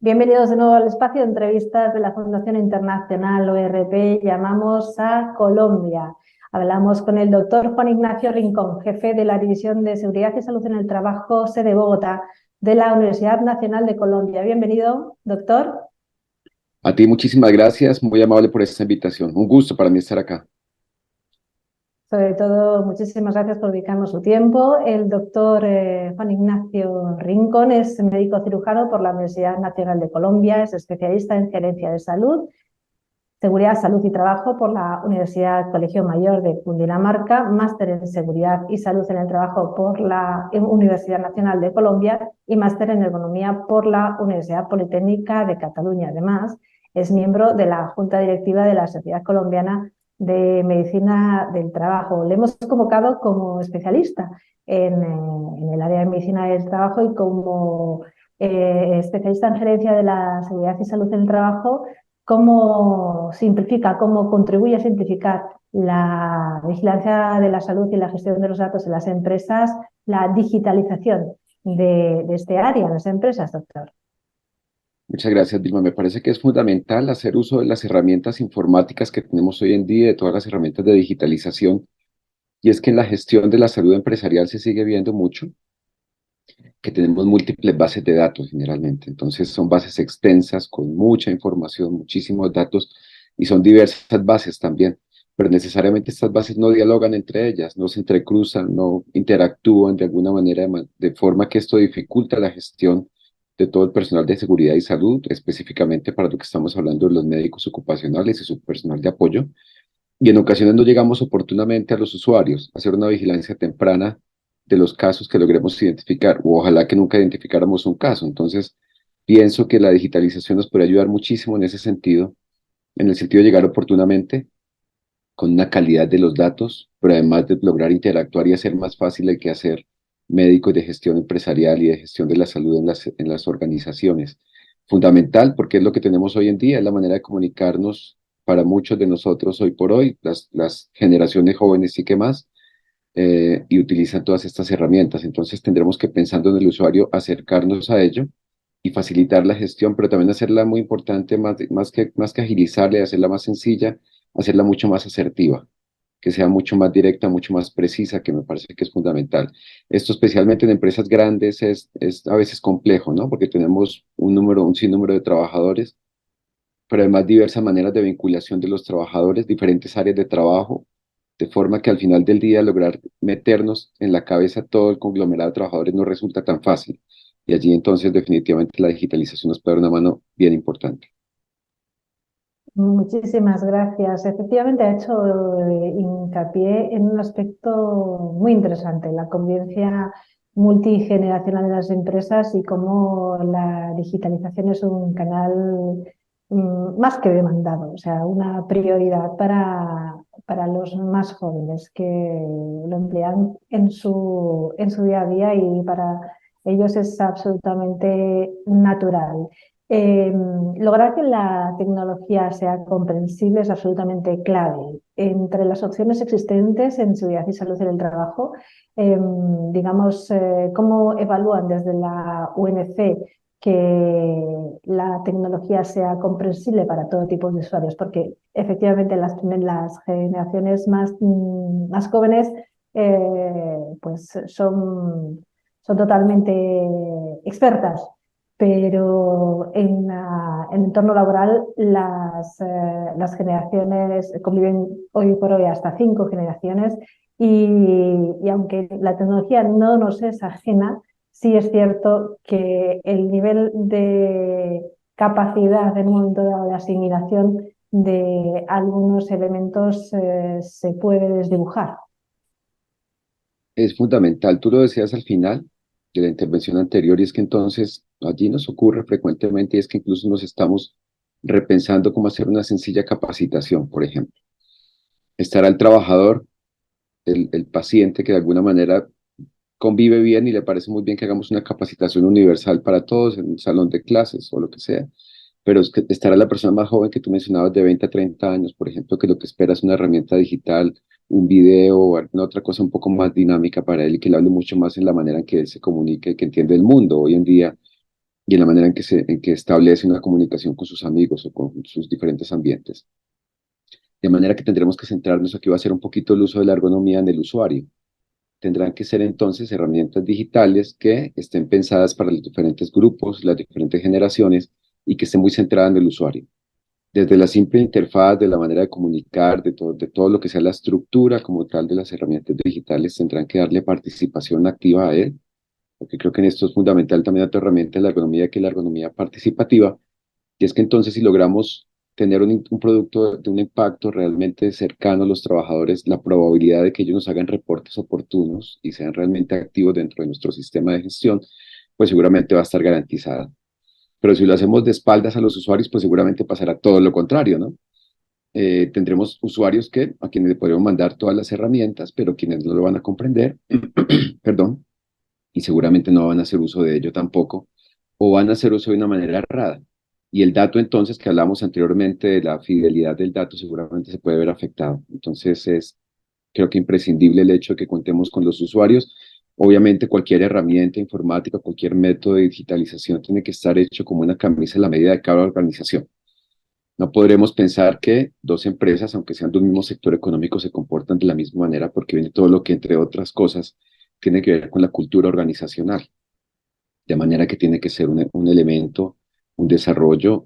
Bienvenidos de nuevo al espacio de entrevistas de la Fundación Internacional ORP. Llamamos a Colombia. Hablamos con el doctor Juan Ignacio Rincón, jefe de la División de Seguridad y Salud en el Trabajo, sede Bogotá, de la Universidad Nacional de Colombia. Bienvenido, doctor. A ti muchísimas gracias, muy amable por esta invitación. Un gusto para mí estar acá. Sobre todo, muchísimas gracias por dedicarnos su tiempo. El doctor Juan Ignacio Rincón es médico cirujano por la Universidad Nacional de Colombia, es especialista en gerencia de salud, Seguridad, Salud y Trabajo por la Universidad Colegio Mayor de Cundinamarca, máster en Seguridad y Salud en el Trabajo por la Universidad Nacional de Colombia y máster en Ergonomía por la Universidad Politécnica de Cataluña. Además, es miembro de la Junta Directiva de la Sociedad Colombiana de Medicina del Trabajo. Le hemos convocado como especialista en el área de Medicina del Trabajo y como especialista en gerencia de la Seguridad y Salud en el Trabajo. ¿Cómo simplifica, cómo contribuye a simplificar la vigilancia de la salud y la gestión de los datos en las empresas, la digitalización de este área en las empresas, doctor? Muchas gracias, Vilma. Me parece que es fundamental hacer uso de las herramientas informáticas que tenemos hoy en día, de todas las herramientas de digitalización. Y es que en la gestión de la salud empresarial se sigue viendo mucho que tenemos múltiples bases de datos generalmente. Entonces son bases extensas con mucha información, muchísimos datos y son diversas bases también. Pero necesariamente estas bases no dialogan entre ellas, no se entrecruzan, no interactúan de alguna manera, de forma que esto dificulta la gestión de todo el personal de seguridad y salud, específicamente para lo que estamos hablando de los médicos ocupacionales y su personal de apoyo. Y en ocasiones no llegamos oportunamente a los usuarios a hacer una vigilancia temprana de los casos que logremos identificar, o ojalá que nunca identificáramos un caso. Entonces, pienso que la digitalización nos puede ayudar muchísimo en ese sentido, en el sentido de llegar oportunamente con una calidad de los datos, pero además de lograr interactuar y hacer más fácil el quehacer médico y de gestión empresarial y de gestión de la salud en las organizaciones. Fundamental porque es lo que tenemos hoy en día, es la manera de comunicarnos para muchos de nosotros hoy por hoy, las generaciones jóvenes y que más, y utilizan todas estas herramientas. Entonces tendremos que, pensando en el usuario, acercarnos a ello y facilitar la gestión, pero también hacerla muy importante, más que agilizarla y hacerla más sencilla, hacerla mucho más asertiva, que sea mucho más directa, mucho más precisa, que me parece que es fundamental. Esto especialmente en empresas grandes es a veces complejo, ¿no? Porque tenemos un sinnúmero de trabajadores, pero además diversas maneras de vinculación de los trabajadores, diferentes áreas de trabajo, de forma que al final del día lograr meternos en la cabeza todo el conglomerado de trabajadores no resulta tan fácil. Y allí entonces definitivamente la digitalización nos puede dar una mano bien importante. Muchísimas gracias. Efectivamente, ha hecho hincapié en un aspecto muy interesante, la convivencia multigeneracional de las empresas y cómo la digitalización es un canal más que demandado, o sea, una prioridad para los más jóvenes que lo emplean en su día a día y para ellos es absolutamente natural. Lograr que la tecnología sea comprensible es absolutamente clave. Entre las opciones existentes en seguridad y salud en el trabajo, digamos, ¿cómo evalúan desde la UNC que la tecnología sea comprensible para todo tipo de usuarios? Porque efectivamente las generaciones más jóvenes pues son totalmente expertas, pero en el entorno laboral las generaciones conviven hoy por hoy hasta 5 generaciones y aunque la tecnología no nos es ajena, sí es cierto que el nivel de capacidad en un momento dado de asimilación de algunos elementos se puede desdibujar. Es fundamental, tú lo decías al final de la intervención anterior, y es que entonces allí nos ocurre frecuentemente, y es que incluso nos estamos repensando cómo hacer una sencilla capacitación, por ejemplo. Estará el trabajador, el paciente que de alguna manera convive bien y le parece muy bien que hagamos una capacitación universal para todos en un salón de clases o lo que sea, pero es que estará la persona más joven que tú mencionabas de 20 a 30 años, por ejemplo, que lo que espera es una herramienta digital, un video o alguna otra cosa un poco más dinámica para él y que le hable mucho más en la manera en que él se comunica y que entiende el mundo. Hoy en día y en la manera en que establece una comunicación con sus amigos o con sus diferentes ambientes. De manera que tendremos que centrarnos aquí, va a ser un poquito el uso de la ergonomía en el usuario. Tendrán que ser entonces herramientas digitales que estén pensadas para los diferentes grupos, las diferentes generaciones y que estén muy centradas en el usuario. Desde la simple interfaz, de la manera de comunicar, de todo lo que sea la estructura como tal de las herramientas digitales, tendrán que darle participación activa a él, porque creo que en esto es fundamental también otra herramienta de la ergonomía, que es la ergonomía participativa, y es que entonces si logramos tener un producto de un impacto realmente cercano a los trabajadores, la probabilidad de que ellos nos hagan reportes oportunos y sean realmente activos dentro de nuestro sistema de gestión, pues seguramente va a estar garantizada. Pero si lo hacemos de espaldas a los usuarios, pues seguramente pasará todo lo contrario, ¿no? Tendremos usuarios a quienes le podemos mandar todas las herramientas, pero quienes no lo van a comprender, perdón, y seguramente no van a hacer uso de ello tampoco, o van a hacer uso de una manera errada. Y el dato entonces que hablamos anteriormente de la fidelidad del dato seguramente se puede ver afectado. Entonces es, creo que imprescindible el hecho de que contemos con los usuarios. Obviamente cualquier herramienta informática, cualquier método de digitalización tiene que estar hecho como una camisa a la medida de cada organización. No podremos pensar que dos empresas, aunque sean de un mismo sector económico, se comportan de la misma manera porque viene todo lo que, entre otras cosas, tiene que ver con la cultura organizacional. De manera que tiene que ser un elemento, un desarrollo,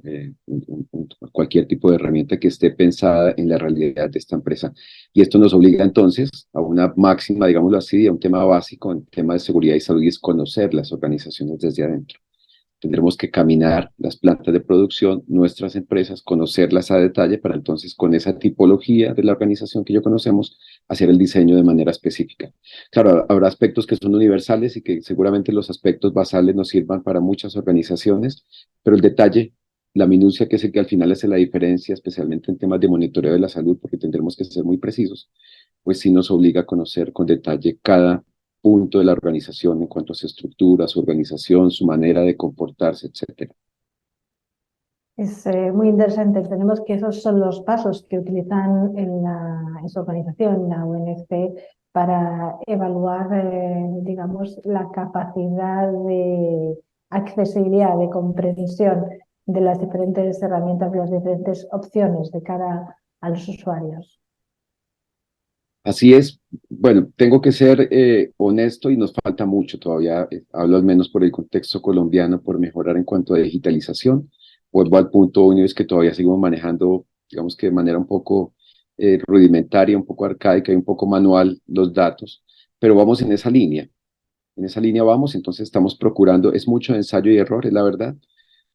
cualquier tipo de herramienta que esté pensada en la realidad de esta empresa. Y esto nos obliga entonces a una máxima, digámoslo así, a un tema básico en tema de seguridad y salud, y es conocer las organizaciones desde adentro. Tendremos que caminar las plantas de producción, nuestras empresas, conocerlas a detalle para entonces con esa tipología de la organización que ya conocemos, hacer el diseño de manera específica. Claro, habrá aspectos que son universales y que seguramente los aspectos basales nos sirvan para muchas organizaciones, pero el detalle, la minucia que es el que al final hace la diferencia, especialmente en temas de monitoreo de la salud, porque tendremos que ser muy precisos, pues sí nos obliga a conocer con detalle cada punto de la organización en cuanto a su estructura, su organización, su manera de comportarse, etcétera. Es muy interesante. Tenemos que esos son los pasos que utilizan en su organización, la UNFP, para evaluar, digamos, la capacidad de accesibilidad, de comprensión de las diferentes herramientas, de las diferentes opciones de cara a los usuarios. Así es, bueno, tengo que ser honesto y nos falta mucho todavía, hablo al menos por el contexto colombiano, por mejorar en cuanto a digitalización. Vuelvo al punto uno, es que todavía seguimos manejando, digamos que de manera un poco rudimentaria, un poco arcaica y un poco manual los datos, pero vamos en esa línea vamos, entonces estamos procurando, es mucho ensayo y error, es la verdad,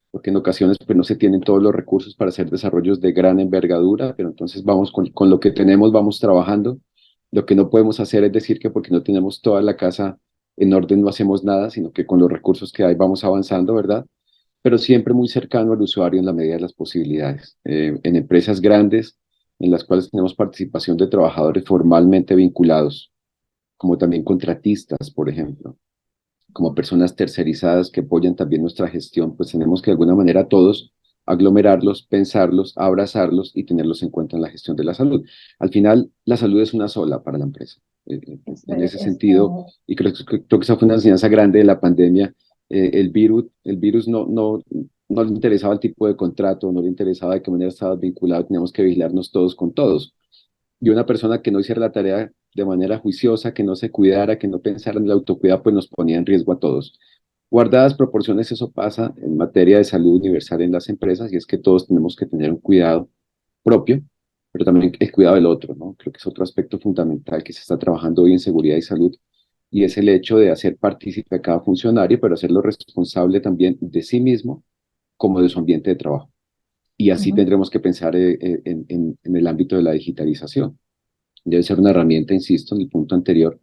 porque en ocasiones pues no se tienen todos los recursos para hacer desarrollos de gran envergadura, pero entonces vamos con lo que tenemos, vamos trabajando. Lo que no podemos hacer es decir que porque no tenemos toda la casa en orden no hacemos nada, sino que con los recursos que hay vamos avanzando, ¿verdad? Pero siempre muy cercano al usuario en la medida de las posibilidades. En empresas grandes en las cuales tenemos participación de trabajadores formalmente vinculados, como también contratistas, por ejemplo, como personas tercerizadas que apoyan también nuestra gestión, pues tenemos que de alguna manera todos aglomerarlos, pensarlos, abrazarlos y tenerlos en cuenta en la gestión de la salud. Al final, la salud es una sola para la empresa. En ese sentido, y creo que esa fue una enseñanza grande de la pandemia, el virus no le interesaba el tipo de contrato, no le interesaba de qué manera estaba vinculado, teníamos que vigilarnos todos con todos. Y una persona que no hiciera la tarea de manera juiciosa, que no se cuidara, que no pensara en el autocuidado, pues nos ponía en riesgo a todos. Guardadas proporciones, eso pasa en materia de salud universal en las empresas, y es que todos tenemos que tener un cuidado propio, pero también el cuidado del otro, ¿no? Creo que es otro aspecto fundamental que se está trabajando hoy en seguridad y salud, y es el hecho de hacer partícipe a cada funcionario, pero hacerlo responsable también de sí mismo como de su ambiente de trabajo. Y así Ujú. tendremos que pensar en el ámbito de la digitalización. Debe ser una herramienta, insisto, en el punto anterior,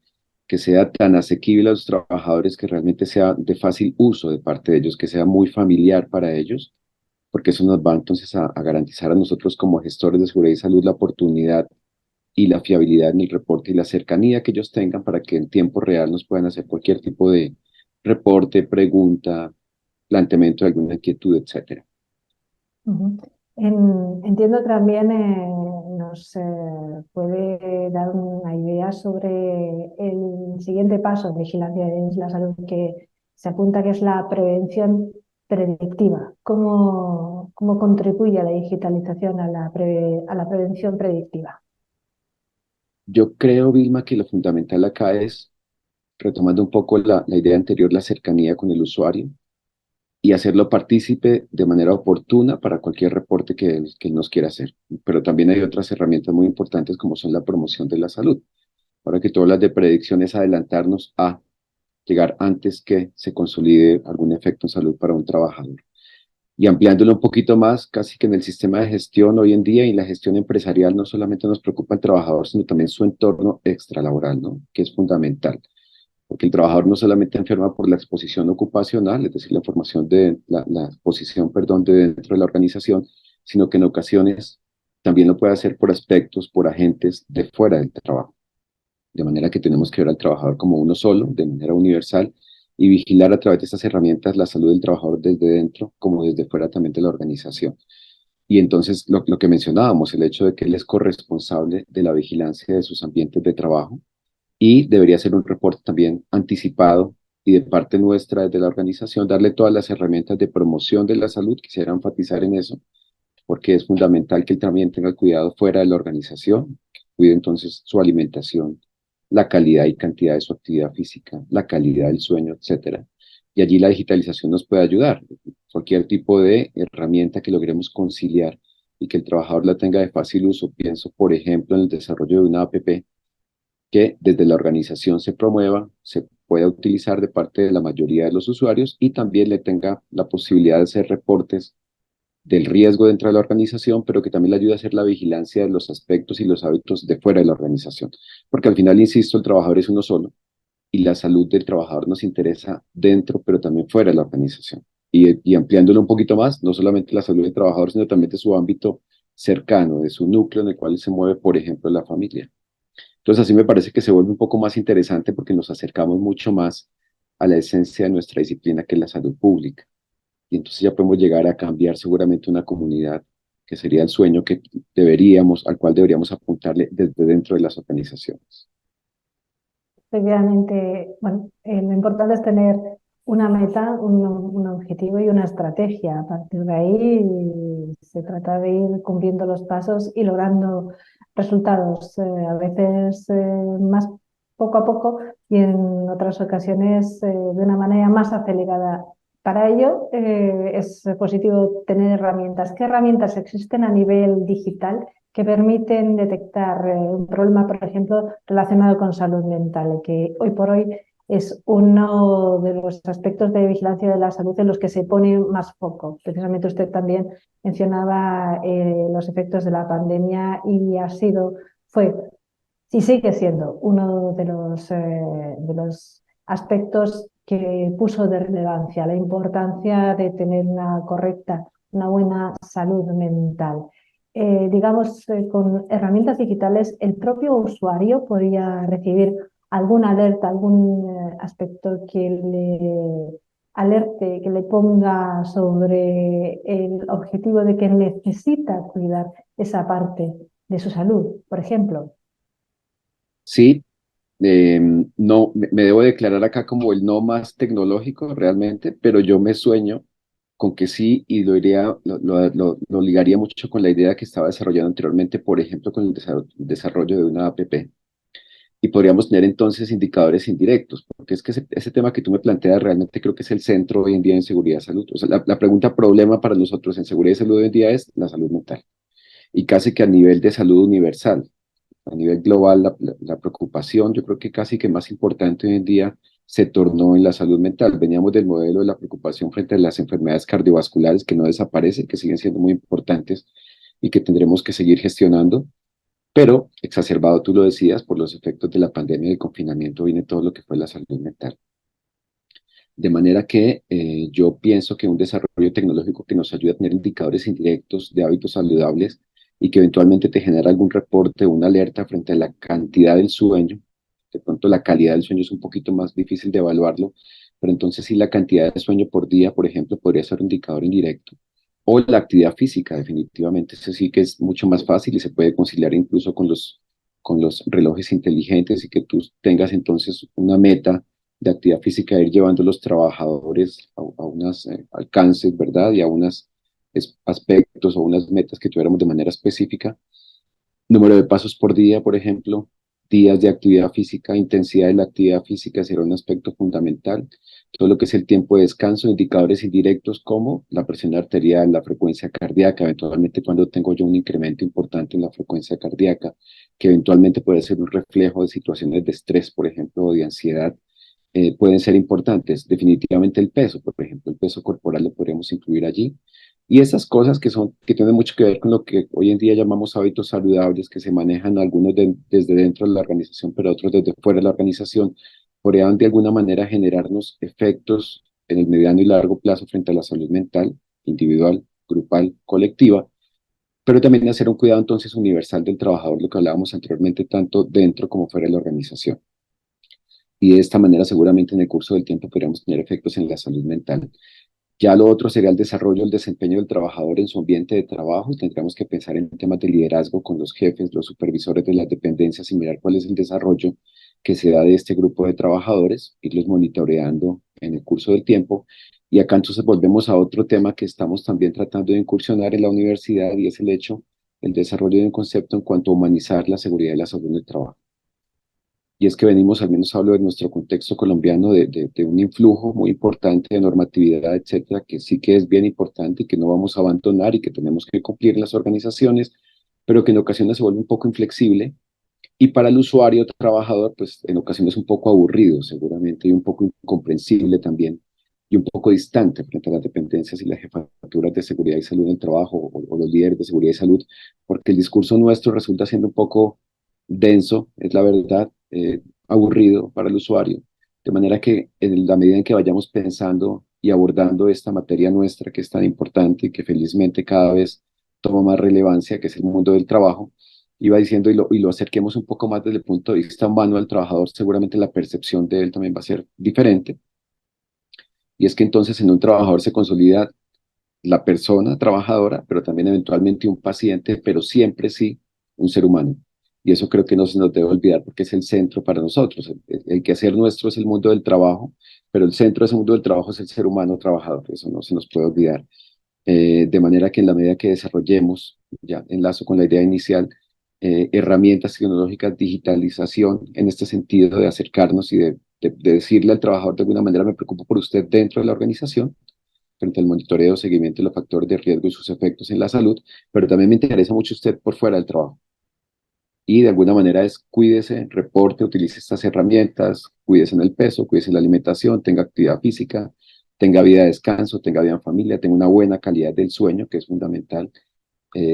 que sea tan asequible a los trabajadores, que realmente sea de fácil uso de parte de ellos, que sea muy familiar para ellos, porque eso nos va entonces a garantizar a nosotros como gestores de seguridad y salud la oportunidad y la fiabilidad en el reporte y la cercanía que ellos tengan para que en tiempo real nos puedan hacer cualquier tipo de reporte, pregunta, planteamiento de alguna inquietud, etcétera. Ujú. Entiendo también nos puede dar una idea sobre el siguiente paso en vigilancia de la salud que se apunta, que es la prevención, predictiva. ¿Cómo contribuye la digitalización a a la prevención predictiva? Yo creo, Vilma, que lo fundamental acá es, retomando un poco la idea anterior, la cercanía con el usuario y hacerlo partícipe de manera oportuna para cualquier reporte que nos quiera hacer. Pero también hay otras herramientas muy importantes como son la promoción de la salud. Ahora que todas las de predicción es adelantarnos a llegar antes que se consolide algún efecto en salud para un trabajador. Y ampliándolo un poquito más, casi que en el sistema de gestión hoy en día y la gestión empresarial no solamente nos preocupa el trabajador, sino también su entorno extralaboral, ¿no? Que es fundamental, porque el trabajador no solamente enferma por la exposición ocupacional, es decir, la formación de la exposición, perdón, de dentro de la organización, sino que en ocasiones también lo puede hacer por aspectos, por agentes de fuera del trabajo. De manera que tenemos que ver al trabajador como uno solo, de manera universal, y vigilar a través de estas herramientas la salud del trabajador desde dentro como desde fuera también de la organización. Y entonces lo que mencionábamos, el hecho de que él es corresponsable de la vigilancia de sus ambientes de trabajo y debería ser un reporte también anticipado y de parte nuestra desde la organización darle todas las herramientas de promoción de la salud, quisiera enfatizar en eso, porque es fundamental que él también tenga cuidado fuera de la organización, que cuide entonces su alimentación, la calidad y cantidad de su actividad física, la calidad del sueño, etcétera. Y allí la digitalización nos puede ayudar. Cualquier tipo de herramienta que logremos conciliar y que el trabajador la tenga de fácil uso. Pienso, por ejemplo, en el desarrollo de una app que desde la organización se promueva, se pueda utilizar de parte de la mayoría de los usuarios y también le tenga la posibilidad de hacer reportes del riesgo dentro de la organización, pero que también le ayude a hacer la vigilancia de los aspectos y los hábitos de fuera de la organización. Porque al final, insisto, el trabajador es uno solo y la salud del trabajador nos interesa dentro, pero también fuera de la organización. Y ampliándolo un poquito más, no solamente la salud del trabajador, sino también de su ámbito cercano, de su núcleo en el cual se mueve, por ejemplo, la familia. Entonces, así me parece que se vuelve un poco más interesante porque nos acercamos mucho más a la esencia de nuestra disciplina, que es la salud pública. Y entonces ya podemos llegar a cambiar seguramente una comunidad, que sería el sueño que deberíamos, al cual deberíamos apuntarle desde dentro de las organizaciones. Efectivamente, bueno, lo importante es tener una meta, un objetivo y una estrategia. A partir de ahí se trata de ir cumpliendo los pasos y logrando resultados, a veces más poco a poco y en otras ocasiones de una manera más acelerada. Para ello es positivo tener herramientas. ¿Qué herramientas existen a nivel digital que permiten detectar un problema, por ejemplo, relacionado con salud mental, que hoy por hoy es uno de los aspectos de vigilancia de la salud en los que se pone más foco? Precisamente usted también mencionaba los efectos de la pandemia y fue y sigue siendo uno de los aspectos que puso de relevancia la importancia de tener una buena salud mental. Digamos, con herramientas digitales, el propio usuario podría recibir alguna alerta, algún aspecto que le alerte, que le ponga sobre el objetivo de que necesita cuidar esa parte de su salud, por ejemplo. Sí, no, me debo declarar acá como el no más tecnológico realmente, pero yo me sueño con que sí y lo ligaría mucho con la idea que estaba desarrollando anteriormente, por ejemplo, con el desarrollo de una app. Y podríamos tener entonces indicadores indirectos, porque es que ese tema que tú me planteas realmente creo que es el centro hoy en día en seguridad y salud. O sea, la pregunta problema para nosotros en seguridad y salud hoy en día es la salud mental. Y casi que a nivel de salud universal, a nivel global, la preocupación, yo creo que casi que más importante hoy en día se tornó en la salud mental. Veníamos del modelo de la preocupación frente a las enfermedades cardiovasculares que no desaparecen, que siguen siendo muy importantes y que tendremos que seguir gestionando, pero exacerbado, tú lo decías, por los efectos de la pandemia y del confinamiento viene todo lo que fue la salud mental. De manera que yo pienso que un desarrollo tecnológico que nos ayude a tener indicadores indirectos de hábitos saludables y que eventualmente te genera algún reporte, una alerta frente a la cantidad del sueño. De pronto la calidad del sueño es un poquito más difícil de evaluarlo, pero entonces sí la cantidad de sueño por día, por ejemplo, podría ser un indicador indirecto. O la actividad física, definitivamente, eso sí que es mucho más fácil y se puede conciliar incluso con los relojes inteligentes y que tú tengas entonces una meta de actividad física, ir llevando a los trabajadores a unos alcances, ¿verdad? Y a unos aspectos o unas metas que tuviéramos de manera específica. Número de pasos por día, por ejemplo, días de actividad física, intensidad de la actividad física será un aspecto fundamental. Todo lo que es el tiempo de descanso, indicadores indirectos como la presión arterial, la frecuencia cardíaca, eventualmente cuando tengo yo un incremento importante en la frecuencia cardíaca, que eventualmente puede ser un reflejo de situaciones de estrés, por ejemplo, o de ansiedad, pueden ser importantes. Definitivamente el peso, por ejemplo, el peso corporal lo podríamos incluir allí. Y esas cosas que tienen mucho que ver con lo que hoy en día llamamos hábitos saludables, que se manejan algunos desde dentro de la organización, pero otros desde fuera de la organización, podrían de alguna manera generarnos efectos en el mediano y largo plazo frente a la salud mental, individual, grupal, colectiva, pero también hacer un cuidado entonces universal del trabajador, lo que hablábamos anteriormente, tanto dentro como fuera de la organización. Y de esta manera seguramente en el curso del tiempo podríamos tener efectos en la salud mental. Ya lo otro sería el desarrollo, el desempeño del trabajador en su ambiente de trabajo, y tendríamos que pensar en temas de liderazgo con los jefes, los supervisores de las dependencias y mirar cuál es el desarrollo que se da de este grupo de trabajadores, irlos monitoreando en el curso del tiempo. Y acá entonces volvemos a otro tema que estamos también tratando de incursionar en la universidad, y es el hecho, el desarrollo de un concepto en cuanto a humanizar la seguridad y la salud en el trabajo. Y es que venimos, al menos hablo de nuestro contexto colombiano, de un influjo muy importante de normatividad, etcétera, que sí que es bien importante y que no vamos a abandonar y que tenemos que cumplir en las organizaciones, pero que en ocasiones se vuelve un poco inflexible y para el usuario trabajador, pues en ocasiones un poco aburrido seguramente y un poco incomprensible también y un poco distante frente a las dependencias y las jefaturas de seguridad y salud en el trabajo o los líderes de seguridad y salud, porque el discurso nuestro resulta siendo un poco denso, es la verdad, aburrido para el usuario, de manera que en la medida en que vayamos pensando y abordando esta materia nuestra que es tan importante y que felizmente cada vez toma más relevancia, que es el mundo del trabajo, iba diciendo y lo acerquemos un poco más desde el punto de vista humano al trabajador, seguramente la percepción de él también va a ser diferente. Y es que entonces en un trabajador se consolida la persona trabajadora, pero también eventualmente un paciente, pero siempre sí un ser humano. Y eso creo que no se nos debe olvidar porque es el centro para nosotros. El quehacer nuestro es el mundo del trabajo, pero el centro de ese mundo del trabajo es el ser humano trabajador. Eso no se nos puede olvidar. De manera que en la medida que desarrollemos, ya enlazo con la idea inicial, herramientas tecnológicas, digitalización, en este sentido de acercarnos y de decirle al trabajador de alguna manera, me preocupo por usted dentro de la organización, frente al monitoreo, seguimiento de los factores de riesgo y sus efectos en la salud, pero también me interesa mucho usted por fuera del trabajo. Y de alguna manera es cuídese, reporte, utilice estas herramientas, cuídese en el peso, cuídese en la alimentación, tenga actividad física, tenga vida de descanso, tenga vida en familia, tenga una buena calidad del sueño, que es fundamental.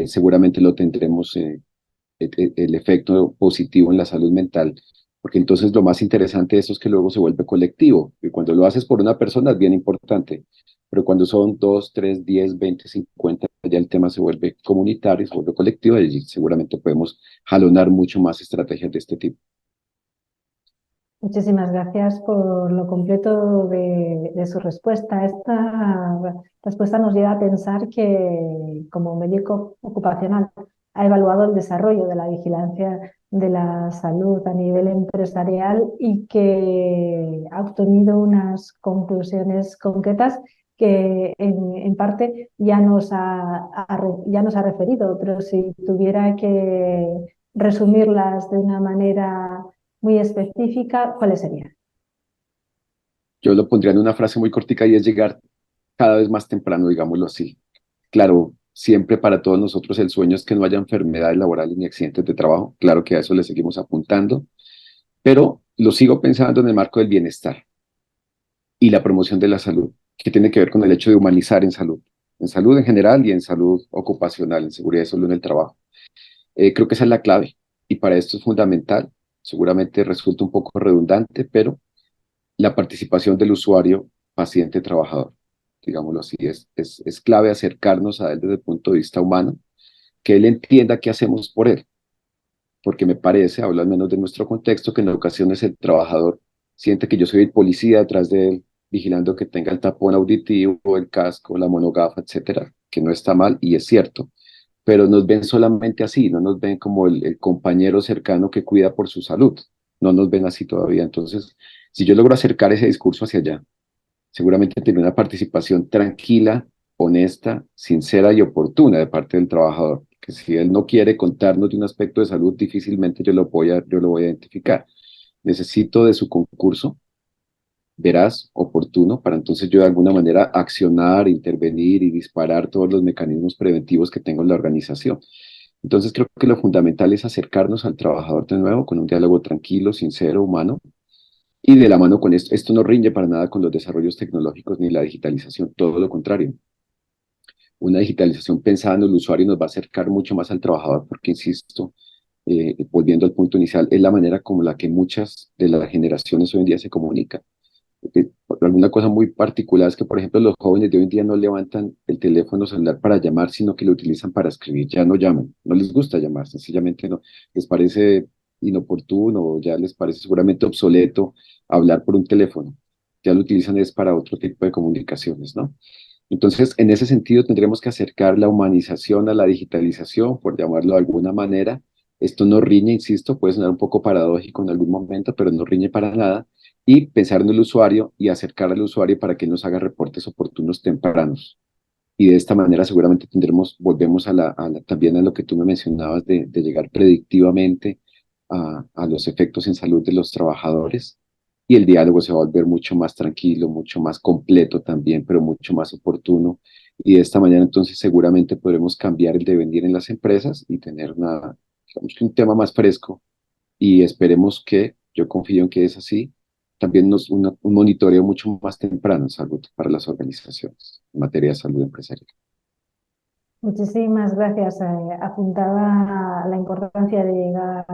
Seguramente lo tendremos el efecto positivo en la salud mental, porque entonces lo más interesante de eso es que luego se vuelve colectivo, y cuando lo haces por una persona es bien importante, pero cuando son 2, 3, 10, 20, 50, ya el tema se vuelve comunitario, se vuelve colectivo, y seguramente podemos jalonar mucho más estrategias de este tipo. Muchísimas gracias por lo completo de su respuesta. Esta respuesta nos lleva a pensar que como médico ocupacional ha evaluado el desarrollo de la vigilancia de la salud a nivel empresarial y que ha obtenido unas conclusiones concretas que en parte ya nos ha referido, pero si tuviera que resumirlas de una manera muy específica, ¿cuáles serían? Yo lo pondría en una frase muy cortica y es llegar cada vez más temprano, digámoslo así. Claro, siempre para todos nosotros el sueño es que no haya enfermedades laborales ni accidentes de trabajo. Claro que a eso le seguimos apuntando, pero lo sigo pensando en el marco del bienestar y la promoción de la salud, que tiene que ver con el hecho de humanizar en salud en general y en salud ocupacional, en seguridad y salud en el trabajo. Creo que esa es la clave y para esto es fundamental, seguramente resulta un poco redundante, pero la participación del usuario, paciente, trabajador, digámoslo así, es clave acercarnos a él desde el punto de vista humano, que él entienda qué hacemos por él, porque me parece, hablo al menos de nuestro contexto, que en ocasiones el trabajador siente que yo soy el policía detrás de él, vigilando que tenga el tapón auditivo, el casco, la monogafa, etcétera, que no está mal y es cierto, pero nos ven solamente así, no nos ven como el compañero cercano que cuida por su salud, no nos ven así todavía. Entonces, Si yo logro acercar ese discurso hacia allá, seguramente tendré una participación tranquila, honesta, sincera y oportuna de parte del trabajador. Que si él no quiere contarnos de un aspecto de salud, difícilmente yo lo voy a identificar. Necesito de su concurso veraz, oportuno, para entonces yo de alguna manera accionar, intervenir y disparar todos los mecanismos preventivos que tengo en la organización. Entonces creo que lo fundamental es acercarnos al trabajador de nuevo con un diálogo tranquilo, sincero, humano, y de la mano con esto. Esto no rinde para nada con los desarrollos tecnológicos ni la digitalización, todo lo contrario. Una digitalización pensada en el usuario nos va a acercar mucho más al trabajador porque, insisto, volviendo al punto inicial, es la manera como la que muchas de las generaciones hoy en día se comunican. Alguna cosa muy particular es que, por ejemplo, los jóvenes de hoy en día no levantan el teléfono celular para llamar, sino que lo utilizan para escribir. Ya no llaman, no les gusta llamar, sencillamente no. Les parece inoportuno o ya les parece seguramente obsoleto hablar por un teléfono. Ya lo utilizan es para otro tipo de comunicaciones, ¿no? Entonces, en ese sentido, tendremos que acercar la humanización a la digitalización, por llamarlo de alguna manera. Esto no riñe, insisto, puede sonar un poco paradójico en algún momento, pero no riñe para nada. Y pensar en el usuario y acercar al usuario para que nos haga reportes oportunos tempranos. Y de esta manera seguramente volvemos también a lo que tú me mencionabas de llegar predictivamente a los efectos en salud de los trabajadores y el diálogo se va a volver mucho más tranquilo, mucho más completo también, pero mucho más oportuno. Y de esta manera entonces seguramente podremos cambiar el devenir en las empresas y tener digamos que un tema más fresco y esperemos que, yo confío en que es así, también un monitoreo mucho más temprano en salud para las organizaciones en materia de salud empresarial. Muchísimas gracias. Apuntaba la importancia de llegar,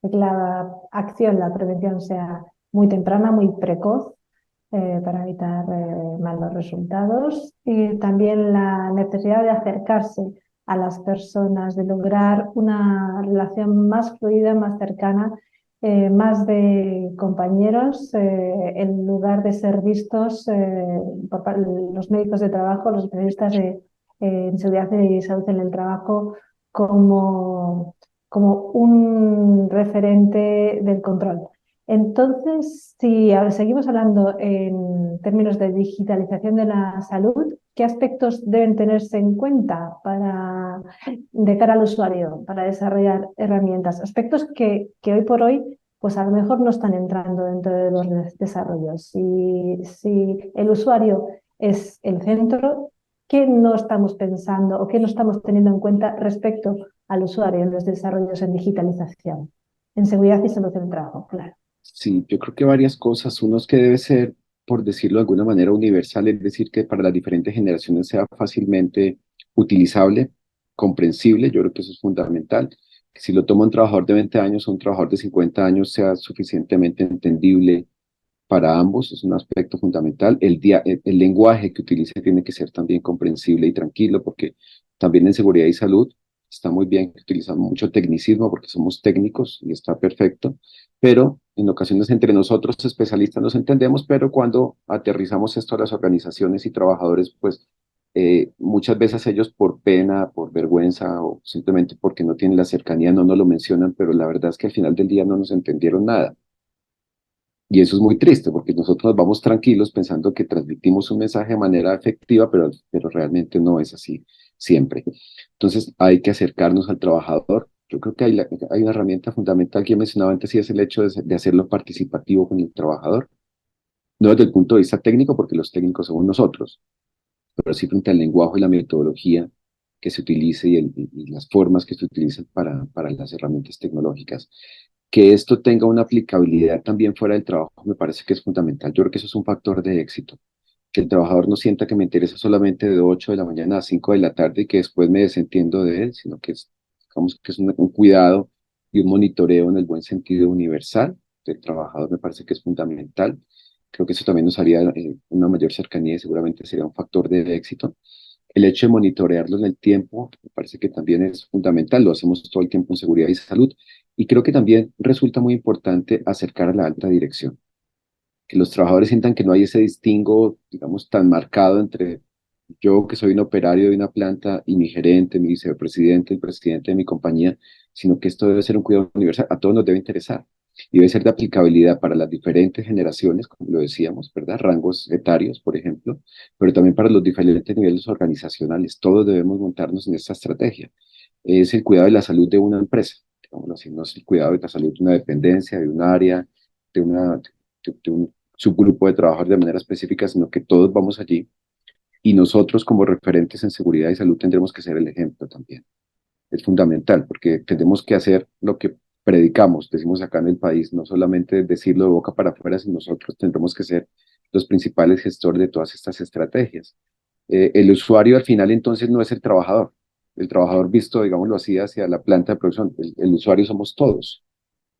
de que la acción, la prevención sea muy temprana, muy precoz, para evitar malos resultados y también la necesidad de acercarse a las personas, de lograr una relación más fluida, más cercana, más de compañeros, en lugar de ser vistos por los médicos de trabajo, los especialistas en seguridad y salud en el trabajo como, como un referente del control. Entonces, si seguimos hablando en términos de digitalización de la salud, ¿qué aspectos deben tenerse en cuenta de cara al usuario para desarrollar herramientas? Aspectos que hoy por hoy, pues a lo mejor no están entrando dentro de los desarrollos. Si el usuario es el centro, ¿qué no estamos pensando o qué no estamos teniendo en cuenta respecto al usuario en los desarrollos en digitalización, en seguridad y salud del trabajo? Claro. Sí, yo creo que varias cosas. Uno es que debe ser, por decirlo de alguna manera, universal, es decir, que para las diferentes generaciones sea fácilmente utilizable, comprensible. Yo creo que eso es fundamental. Que si lo toma un trabajador de 20 años o un trabajador de 50 años, sea suficientemente entendible para ambos, es un aspecto fundamental. El lenguaje que utilice tiene que ser también comprensible y tranquilo, porque también en seguridad y salud está muy bien que utilizamos mucho tecnicismo porque somos técnicos y está perfecto, pero en ocasiones entre nosotros especialistas nos entendemos, pero cuando aterrizamos esto a las organizaciones y trabajadores, pues muchas veces ellos por pena, por vergüenza o simplemente porque no tienen la cercanía no nos lo mencionan, pero la verdad es que al final del día no nos entendieron nada. Y eso es muy triste porque nosotros nos vamos tranquilos pensando que transmitimos un mensaje de manera efectiva, pero realmente no es así siempre. Entonces hay que acercarnos al trabajador. Yo creo que hay una herramienta fundamental que he mencionado antes y es el hecho de hacerlo participativo con el trabajador. No desde el punto de vista técnico, porque los técnicos somos nosotros, pero sí frente al lenguaje y la metodología que se utilice y las formas que se utilizan para las herramientas tecnológicas. Que esto tenga una aplicabilidad también fuera del trabajo me parece que es fundamental. Yo creo que eso es un factor de éxito. Que el trabajador no sienta que me interesa solamente de 8 de la mañana a 5 de la tarde y que después me desentiendo de él, sino que digamos, que es un cuidado y un monitoreo en el buen sentido universal del trabajador me parece que es fundamental. Creo que eso también nos haría una mayor cercanía y seguramente sería un factor de éxito. El hecho de monitorearlo en el tiempo me parece que también es fundamental, lo hacemos todo el tiempo en seguridad y salud, y creo que también resulta muy importante acercar a la alta dirección, que los trabajadores sientan que no hay ese distingo, digamos, tan marcado entre yo que soy un operario de una planta y mi gerente, mi vicepresidente, el presidente de mi compañía, sino que esto debe ser un cuidado universal, a todos nos debe interesar. y debe ser de aplicabilidad para las diferentes generaciones, como lo decíamos, ¿verdad? Rangos etarios, por ejemplo, pero también para los diferentes niveles organizacionales. Todos debemos montarnos en esta estrategia. Es el cuidado de la salud de una empresa, digámoslo así, no es el cuidado de la salud de una dependencia, de un área, de un subgrupo de trabajadores de manera específica, sino que todos vamos allí y nosotros como referentes en seguridad y salud tendremos que ser el ejemplo también. Es fundamental porque tenemos que hacer lo que predicamos, decimos acá en el país, no solamente decirlo de boca para afuera, sino nosotros tendremos que ser los principales gestores de todas estas estrategias. El usuario al final entonces no es el trabajador visto, digámoslo así, hacia la planta de producción, el usuario somos todos.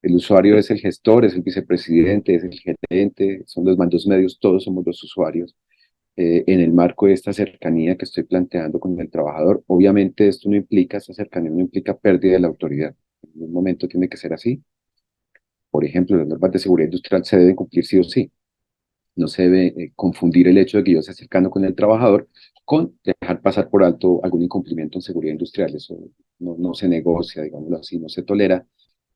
El usuario es el gestor, es el vicepresidente, es el gerente, son los mandos medios, todos somos los usuarios en el marco de esta cercanía que estoy planteando con el trabajador. Obviamente esto no implica, esta cercanía no implica pérdida de la autoridad. En un momento tiene que ser así. Por ejemplo, las normas de seguridad industrial se deben cumplir sí o sí. No se debe confundir el hecho de que yo esté cercano con el trabajador con dejar pasar por alto algún incumplimiento en seguridad industrial. Eso no se negocia, digámoslo así, no se tolera,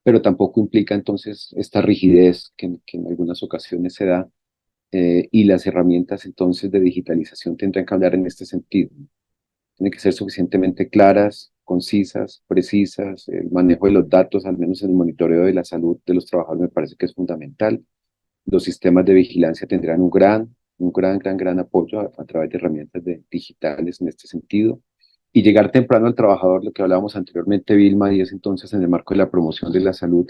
pero tampoco implica entonces esta rigidez que en algunas ocasiones se da y las herramientas entonces de digitalización tendrán que hablar en este sentido. Tienen que ser suficientemente claras, concisas, precisas. El manejo de los datos, al menos en el monitoreo de la salud de los trabajadores, me parece que es fundamental. Los sistemas de vigilancia tendrán un gran apoyo a través de herramientas digitales en este sentido. Y llegar temprano al trabajador, lo que hablábamos anteriormente, Vilma, y es entonces en el marco de la promoción de la salud,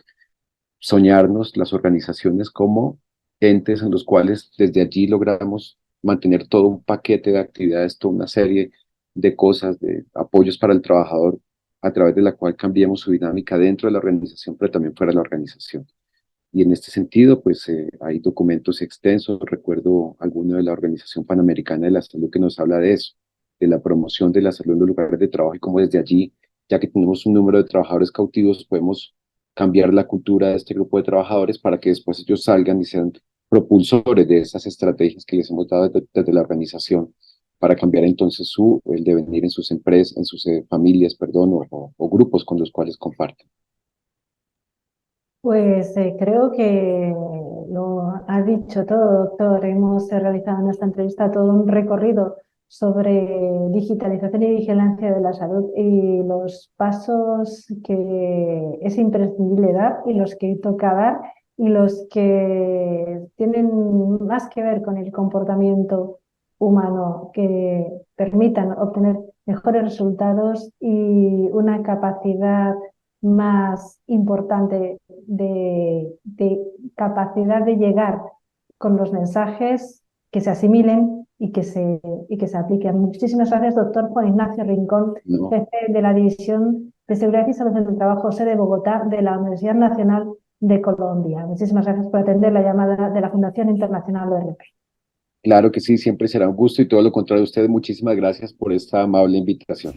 soñarnos las organizaciones como entes en los cuales desde allí logramos mantener todo un paquete de actividades, toda una serie de cosas, de apoyos para el trabajador, a través de la cual cambiemos su dinámica dentro de la organización, pero también fuera de la organización. Y en este sentido, pues hay documentos extensos, recuerdo alguno de la Organización Panamericana de la Salud que nos habla de eso, de la promoción de la salud en los lugares de trabajo y cómo desde allí, ya que tenemos un número de trabajadores cautivos, podemos cambiar la cultura de este grupo de trabajadores para que después ellos salgan y sean propulsores de esas estrategias que les hemos dado desde la organización para cambiar entonces el devenir en sus empresas, en sus familias, perdón, o grupos con los cuales comparten. Pues creo que lo ha dicho todo, doctor. Hemos realizado en esta entrevista todo un recorrido sobre digitalización y vigilancia de la salud y los pasos que es imprescindible dar y los que toca dar y los que tienen más que ver con el comportamiento humano que permitan obtener mejores resultados y una capacidad más importante de capacidad de llegar con los mensajes que se asimilen y que se apliquen. Muchísimas gracias, doctor Juan Ignacio Rincón, ¿No? jefe de la División de Seguridad y Salud en el Trabajo, sede Bogotá, de la Universidad Nacional de Colombia. Muchísimas gracias por atender la llamada de la Fundación Internacional ORP. Claro que sí, siempre será un gusto y todo lo contrario. Ustedes, muchísimas gracias por esta amable invitación.